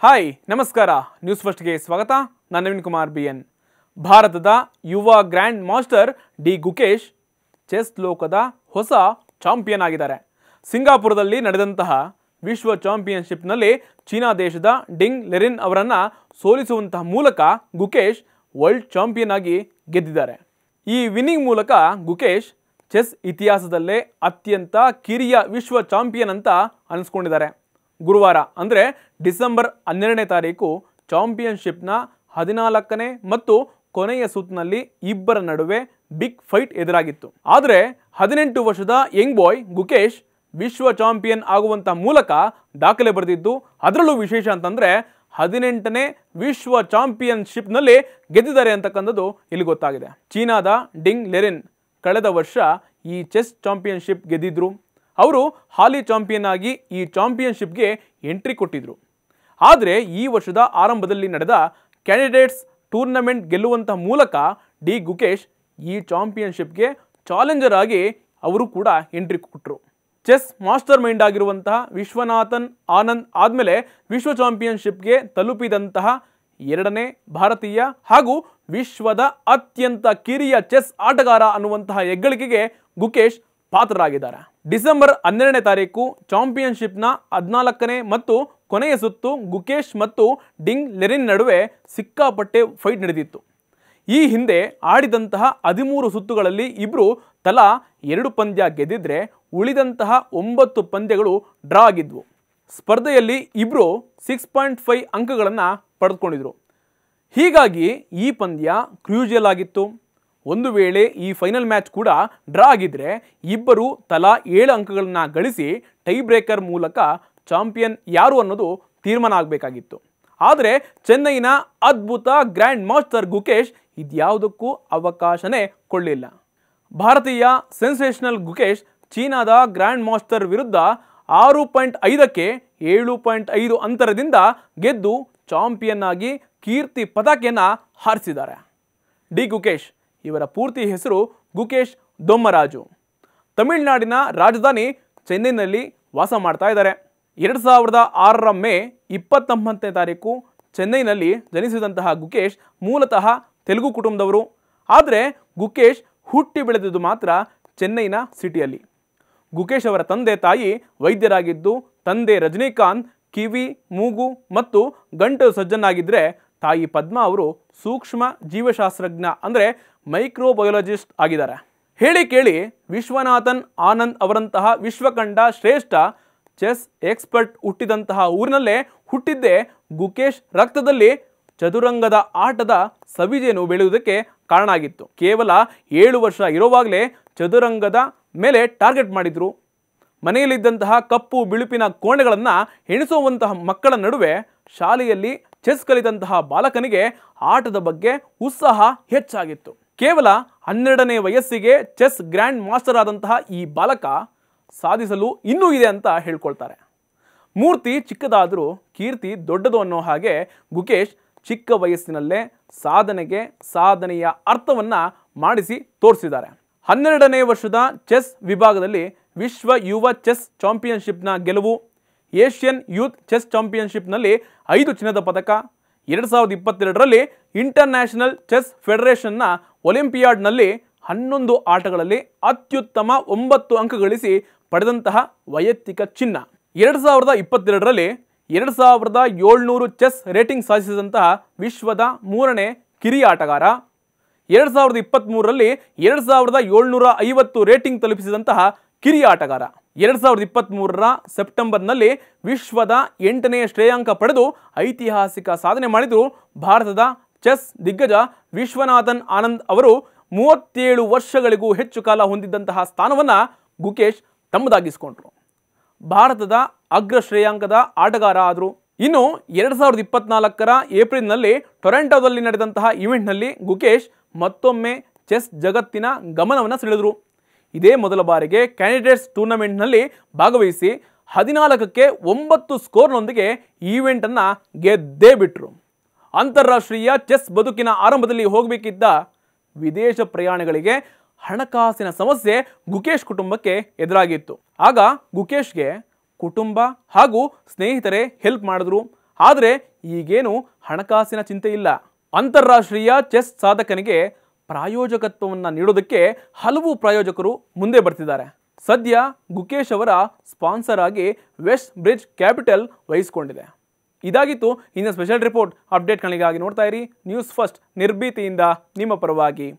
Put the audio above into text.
Hi ನಮಸ್ಕಾರ news ಫಸ್ಟ್ಗೆ ಸ್ವಾಗತ. ನಾನು ನವೀನ್ ಕುಮಾರ್ BN. ಭಾರತದ ಯುವ grand master D Gukesh chess ಲೋಕದ ಹೊಸ ಚಾಂಪಿಯನ್ ಆಗಿದ್ದಾರೆ. ಸಿಂಗಾಪುರದಲ್ಲಿ ನಡೆದಂತಹ ವಿಶ್ವ ಚಾಂಪಿಯನ್ಶಿಪ್ನಲ್ಲಿ ಚೀನಾ ದೇಶದ ಡಿಂಗ್ ಲೆರಿನ್ ಅವರನ್ನು ಸೋಲಿಸುವಂತಹ ಮೂಲಕ ಗುಕೇಶ್ ವರ್ಲ್ಡ್ ಚಾಂಪಿಯನ್ ಆಗಿ ಗೆದ್ದಿದ್ದಾರೆ. ಈ ವಿನ್ನಿಂಗ್ ಮೂಲಕ ಗುಕೇಶ್ ಚೆಸ್ ಇತಿಹಾಸದಲ್ಲೇ ಅತ್ಯಂತ ಕಿರಿಯ ವಿಶ್ವ ಚಾಂಪಿಯನ್ ಅಂತ ಅನಿಸ್ಕೊಂಡಿದ್ದಾರೆ. ಗುರುವಾರ ಅಂದರೆ ಡಿಸೆಂಬರ್ 12ನೇ ತಾರೀಕು ಚಾಂಪಿಯನ್ಶಿಪ್ನ 14ನೇ ಮತ್ತು ಕೊನೆಯ ಸುತ್ತಿನಲ್ಲಿ ಇಬ್ಬರ ನಡುವೆ ಬಿಗ್ ಫೈಟ್ ಎದುರಾಗಿತ್ತು. ಆದರೆ 18 ವರ್ಷದ ಯಂಗ್ ಬಾಯ್ ಗುಕೇಶ್ ವಿಶ್ವ ಚಾಂಪಿಯನ್ ಆಗುವಂಥ ಮೂಲಕ ದಾಖಲೆ ಬರೆದಿದ್ದು, ಅದರಲ್ಲೂ ವಿಶೇಷ ಅಂತಂದರೆ 18ನೇ ವಿಶ್ವ ಚಾಂಪಿಯನ್ಶಿಪ್ನಲ್ಲಿ ಗೆದ್ದಿದ್ದಾರೆ ಅಂತಕ್ಕಂಥದ್ದು ಇಲ್ಲಿ ಗೊತ್ತಾಗಿದೆ. ಚೀನಾದ ಡಿಂಗ್ ಲೆರಿನ್ ಕಳೆದ ವರ್ಷ ಈ ಚೆಸ್ ಚಾಂಪಿಯನ್ಶಿಪ್ ಗೆದ್ದಿದ್ರು. ಅವರು ಹಾಲಿ ಚಾಂಪಿಯನ್ ಆಗಿ ಈ ಚಾಂಪಿಯನ್ಶಿಪ್ಗೆ ಎಂಟ್ರಿ ಕೊಟ್ಟಿದ್ರು. ಆದರೆ ಈ ವರ್ಷದ ಆರಂಭದಲ್ಲಿ ನಡೆದ ಕ್ಯಾಂಡಿಡೇಟ್ಸ್ ಟೂರ್ನಮೆಂಟ್ ಗೆಲ್ಲುವಂಥ ಮೂಲಕ ಡಿ ಗುಕೇಶ್ ಈ ಚಾಂಪಿಯನ್ಶಿಪ್ಗೆ ಚಾಲೆಂಜರ್ ಆಗಿ ಅವರು ಕೂಡ ಎಂಟ್ರಿ ಕೊಟ್ಟರು. ಚೆಸ್ ಮಾಸ್ಟರ್ ಮೈಂಡ್ ಆಗಿರುವಂತಹ ವಿಶ್ವನಾಥನ್ ಆನಂದ್ ಆದಮೇಲೆ ವಿಶ್ವ ಚಾಂಪಿಯನ್ಶಿಪ್ಗೆ ತಲುಪಿದಂತಹ ಎರಡನೇ ಭಾರತೀಯ ಹಾಗೂ ವಿಶ್ವದ ಅತ್ಯಂತ ಕಿರಿಯ ಚೆಸ್ ಆಟಗಾರ ಅನ್ನುವಂತಹ ಹೆಗ್ಗಳಿಕೆಗೆ ಗುಕೇಶ್ ಪಾತ್ರರಾಗಿದ್ದಾರೆ. ಡಿಸೆಂಬರ್ 12ನೇ ತಾರೀಕು ಚಾಂಪಿಯನ್ಶಿಪ್ನ 14ನೇ ಮತ್ತು ಕೊನೆಯ ಸುತ್ತು ಗುಕೇಶ್ ಮತ್ತು ಡಿಂಗ್ ಲೆರಿನ್ ನಡುವೆ ಸಿಕ್ಕಾಪಟ್ಟೆ ಫೈಟ್ ನಡೆದಿತ್ತು. ಈ ಹಿಂದೆ ಆಡಿದಂತಹ 13 ಸುತ್ತುಗಳಲ್ಲಿ ಇಬ್ಬರು ತಲಾ 2 ಪಂದ್ಯ ಗೆದ್ದಿದ್ರೆ ಉಳಿದಂತಹ 9 ಪಂದ್ಯಗಳು ಡ್ರಾ ಆಗಿದ್ವು. ಸ್ಪರ್ಧೆಯಲ್ಲಿ ಇಬ್ಬರು 6.5 ಅಂಕಗಳನ್ನು ಪಡೆದುಕೊಂಡಿದ್ರು. ಹೀಗಾಗಿ ಈ ಪಂದ್ಯ ಕ್ರೂಷಿಯಲ್ ಆಗಿತ್ತು. ಒಂದು ವೇಳೆ ಈ ಫೈನಲ್ ಮ್ಯಾಚ್ ಕೂಡ ಡ್ರಾ ಆಗಿದ್ರೆ ಇಬ್ಬರು ತಲಾ 7 ಅಂಕಗಳನ್ನು ಗಳಿಸಿ ಟೈ ಬ್ರೇಕರ್ ಮೂಲಕ ಚಾಂಪಿಯನ್ ಯಾರು ಅನ್ನೋದು ತೀರ್ಮಾನ ಆಗಬೇಕಾಗಿತ್ತು. ಆದರೆ ಚೆನ್ನೈನ ಅದ್ಭುತ ಗ್ರ್ಯಾಂಡ್ ಮಾಸ್ಟರ್ ಗುಕೇಶ್ ಇದ್ಯಾವುದಕ್ಕೂ ಅವಕಾಶನೇ ಕೊಳ್ಳಿಲ್ಲ. ಭಾರತೀಯ ಸೆನ್ಸೇಷನಲ್ ಗುಕೇಶ್ ಚೀನಾದ ಗ್ರ್ಯಾಂಡ್ ಮಾಸ್ಟರ್ ವಿರುದ್ಧ 6.5ಕ್ಕೆ 7.5 ಅಂತರದಿಂದ ಗೆದ್ದು ಚಾಂಪಿಯನ್ ಆಗಿ ಕೀರ್ತಿ ಪತಾಕೆಯನ್ನು ಹಾರಿಸಿದ್ದಾರೆ. ಡಿ ಗುಕೇಶ್ ಇವರ ಪೂರ್ತಿ ಹೆಸರು ಗುಕೇಶ್ ದೊಮ್ಮರಾಜು. ತಮಿಳುನಾಡಿನ ರಾಜಧಾನಿ ಚೆನ್ನೈನಲ್ಲಿ ವಾಸ ಮಾಡ್ತಾ ಇದ್ದಾರೆ. 2006ರ ಮೇ 29ನೇ ತಾರೀಕು ಚೆನ್ನೈನಲ್ಲಿ ಜನಿಸಿದಂತಹ ಗುಕೇಶ್ ಮೂಲತಃ ತೆಲುಗು ಕುಟುಂಬದವರು. ಆದರೆ ಗುಕೇಶ್ ಹುಟ್ಟಿ ಬೆಳೆದಿದ್ದು ಮಾತ್ರ ಚೆನ್ನೈನ ಸಿಟಿಯಲ್ಲಿ. ಗುಕೇಶ್ ಅವರ ತಂದೆ ತಾಯಿ ವೈದ್ಯರಾಗಿದ್ದು, ತಂದೆ ರಜನಿಕಾಂತ್ ಕಿವಿ, ಮೂಗು ಮತ್ತು ಗಂಟಲು ಸಜ್ಜನಾಗಿದ್ದರೆ ತಾಯಿ ಪದ್ಮಾ ಅವರು ಸೂಕ್ಷ್ಮ ಜೀವಶಾಸ್ತ್ರಜ್ಞ ಅಂದರೆ ಮೈಕ್ರೋಬಯೋಲಜಿಸ್ಟ್ ಆಗಿದ್ದಾರೆ. ಹೇಳಿ ಕೇಳಿ ವಿಶ್ವನಾಥನ್ ಆನಂದ್ ಅವರಂತಹ ವಿಶ್ವಕಂಡ ಶ್ರೇಷ್ಠ ಚೆಸ್ ಎಕ್ಸ್ಪರ್ಟ್ ಹುಟ್ಟಿದಂತಹ ಊರಿನಲ್ಲೇ ಹುಟ್ಟಿದ್ದೇ ಗುಕೇಶ್ ರಕ್ತದಲ್ಲಿ ಚದುರಂಗದ ಆಟದ ಸವಿಜೇನು ಬೆಳೆಯುವುದಕ್ಕೆ ಕಾರಣ ಆಗಿತ್ತು. ಕೇವಲ 7 ವರ್ಷ ಇರುವಾಗಲೇ ಚದುರಂಗದ ಮೇಲೆ ಟಾರ್ಗೆಟ್ ಮಾಡಿದ್ರು. ಮನೆಯಲ್ಲಿದ್ದಂತಹ ಕಪ್ಪು ಬಿಳುಪಿನ ಕೋಣೆಗಳನ್ನು ಎಣಿಸುವಂತಹ ಮಕ್ಕಳ ನಡುವೆ ಶಾಲೆಯಲ್ಲಿ ಚೆಸ್ ಕಲಿತಂತಹ ಬಾಲಕನಿಗೆ ಆಟದ ಬಗ್ಗೆ ಉತ್ಸಾಹ ಹೆಚ್ಚಾಗಿತ್ತು. ಕೇವಲ 12ನೇ ವಯಸ್ಸಿಗೆ ಚೆಸ್ ಗ್ರ್ಯಾಂಡ್ ಮಾಸ್ಟರ್ ಆದಂತಹ ಈ ಬಾಲಕ ಸಾಧಿಸಲು ಇನ್ನೂ ಇದೆ ಅಂತ ಹೇಳ್ಕೊಳ್ತಾರೆ. ಮೂರ್ತಿ ಚಿಕ್ಕದಾದರೂ ಕೀರ್ತಿ ದೊಡ್ಡದು ಅನ್ನೋ ಹಾಗೆ ಗುಕೇಶ್ ಚಿಕ್ಕ ವಯಸ್ಸಿನಲ್ಲೇ ಸಾಧನೆಯ ಅರ್ಥವನ್ನು ಮಾಡಿಸಿ ತೋರಿಸಿದ್ದಾರೆ. 12ನೇ ವರ್ಷದ ಚೆಸ್ ವಿಭಾಗದಲ್ಲಿ ವಿಶ್ವ ಯುವ ಚೆಸ್ ಚಾಂಪಿಯನ್ಶಿಪ್ನ ಗೆಲುವು, ಏಷ್ಯನ್ ಯೂತ್ ಚೆಸ್ ಚಾಂಪಿಯನ್ಶಿಪ್ನಲ್ಲಿ 5 ಚಿನ್ನದ ಪದಕ, 2022ರಲ್ಲಿ ಇಂಟರ್ನ್ಯಾಷನಲ್ ಚೆಸ್ ಫೆಡರೇಷನ್ನ ಒಲಿಂಪಿಯಾಡ್ನಲ್ಲಿ 11 ಆಟಗಳಲ್ಲಿ ಅತ್ಯುತ್ತಮ 9 ಅಂಕ ಗಳಿಸಿ ಪಡೆದಂತಹ ವೈಯಕ್ತಿಕ ಚಿನ್ನ, 2022ರಲ್ಲಿ 2700 ಚೆಸ್ ರೇಟಿಂಗ್ ಸಾಧಿಸಿದಂತಹ ವಿಶ್ವದ 3ನೇ ಕಿರಿಯ ಆಟಗಾರ, 2023ರಲ್ಲಿ 2750 ರೇಟಿಂಗ್ ತಲುಪಿಸಿದಂತಹ ಕಿರಿಯ ಆಟಗಾರ, 2023ರ ಸೆಪ್ಟೆಂಬರ್ನಲ್ಲಿ ವಿಶ್ವದ 8ನೇ ಶ್ರೇಯಾಂಕ ಪಡೆದು ಐತಿಹಾಸಿಕ ಸಾಧನೆ ಮಾಡಿದ್ರು ಭಾರತದ ಚೆಸ್ ದಿಗ್ಗಜ ವಿಶ್ವನಾಥನ್ ಆನಂದ್ ಅವರು 37 ವರ್ಷಗಳಿಗೂ ಹೆಚ್ಚು ಕಾಲ ಹೊಂದಿದ್ದಂತಹ ಸ್ಥಾನವನ್ನು ಗುಕೇಶ್ ತಮ್ಮದಾಗಿಸಿಕೊಂಡ್ರು. ಭಾರತದ ಅಗ್ರ ಶ್ರೇಯಾಂಕದ ಆಟಗಾರ ಆದರು. ಇನ್ನು 2024ರ ಏಪ್ರಿಲ್ನಲ್ಲಿ ಟೊರೆಂಟೊದಲ್ಲಿ ನಡೆದಂತಹ ಇವೆಂಟ್ನಲ್ಲಿ ಗುಕೇಶ್ ಮತ್ತೊಮ್ಮೆ ಚೆಸ್ ಜಗತ್ತಿನ ಗಮನವನ್ನು ಸೆಳೆದರು. ಇದೇ ಮೊದಲ ಬಾರಿಗೆ ಕ್ಯಾಂಡಿಡೇಟ್ಸ್ ಟೂರ್ನಮೆಂಟ್ನಲ್ಲಿ ಭಾಗವಹಿಸಿ 14ಕ್ಕೆ 9 ಸ್ಕೋರ್ನೊಂದಿಗೆ ಈವೆಂಟನ್ನು ಗೆದ್ದೇ ಬಿಟ್ಟರು. ಅಂತಾರಾಷ್ಟ್ರೀಯ ಚೆಸ್ ಬದುಕಿನ ಆರಂಭದಲ್ಲಿ ಹೋಗಬೇಕಿದ್ದ ವಿದೇಶ ಪ್ರಯಾಣಗಳಿಗೆ ಹಣಕಾಸಿನ ಸಮಸ್ಯೆ ಗುಕೇಶ್ ಕುಟುಂಬಕ್ಕೆ ಎದುರಾಗಿತ್ತು. ಆಗ ಗುಕೇಶ್ಗೆ ಕುಟುಂಬ ಹಾಗೂ ಸ್ನೇಹಿತರೆ ಹೆಲ್ಪ್ ಮಾಡಿದ್ರು. ಆದರೆ ಈಗೇನು ಹಣಕಾಸಿನ ಚಿಂತೆ ಇಲ್ಲ. ಅಂತಾರಾಷ್ಟ್ರೀಯ ಚೆಸ್ ಸಾಧಕನಿಗೆ ಪ್ರಾಯೋಜಕತ್ವವನ್ನು ನೀಡೋದಕ್ಕೆ ಹಲವು ಪ್ರಾಯೋಜಕರು ಮುಂದೆ ಬರ್ತಿದ್ದಾರೆ. ಸದ್ಯ ಗುಕೇಶ್ ಅವರ ಸ್ಪಾನ್ಸರ್ ಆಗಿ ವೆಸ್ಟ್ ಬ್ರಿಡ್ಜ್ ಕ್ಯಾಪಿಟಲ್ ವಹಿಸಿಕೊಂಡಿದೆ. ಇದಾಗಿತ್ತು ಇನ್ನು ಸ್ಪೆಷಲ್ ರಿಪೋರ್ಟ್. ಅಪ್ಡೇಟ್ಗಳಿಗಾಗಿ ನೋಡ್ತಾ ಇರಿ ನ್ಯೂಸ್ ಫಸ್ಟ್, ನಿರ್ಭೀತಿಯಿಂದ ನಿಮ್ಮ ಪರವಾಗಿ.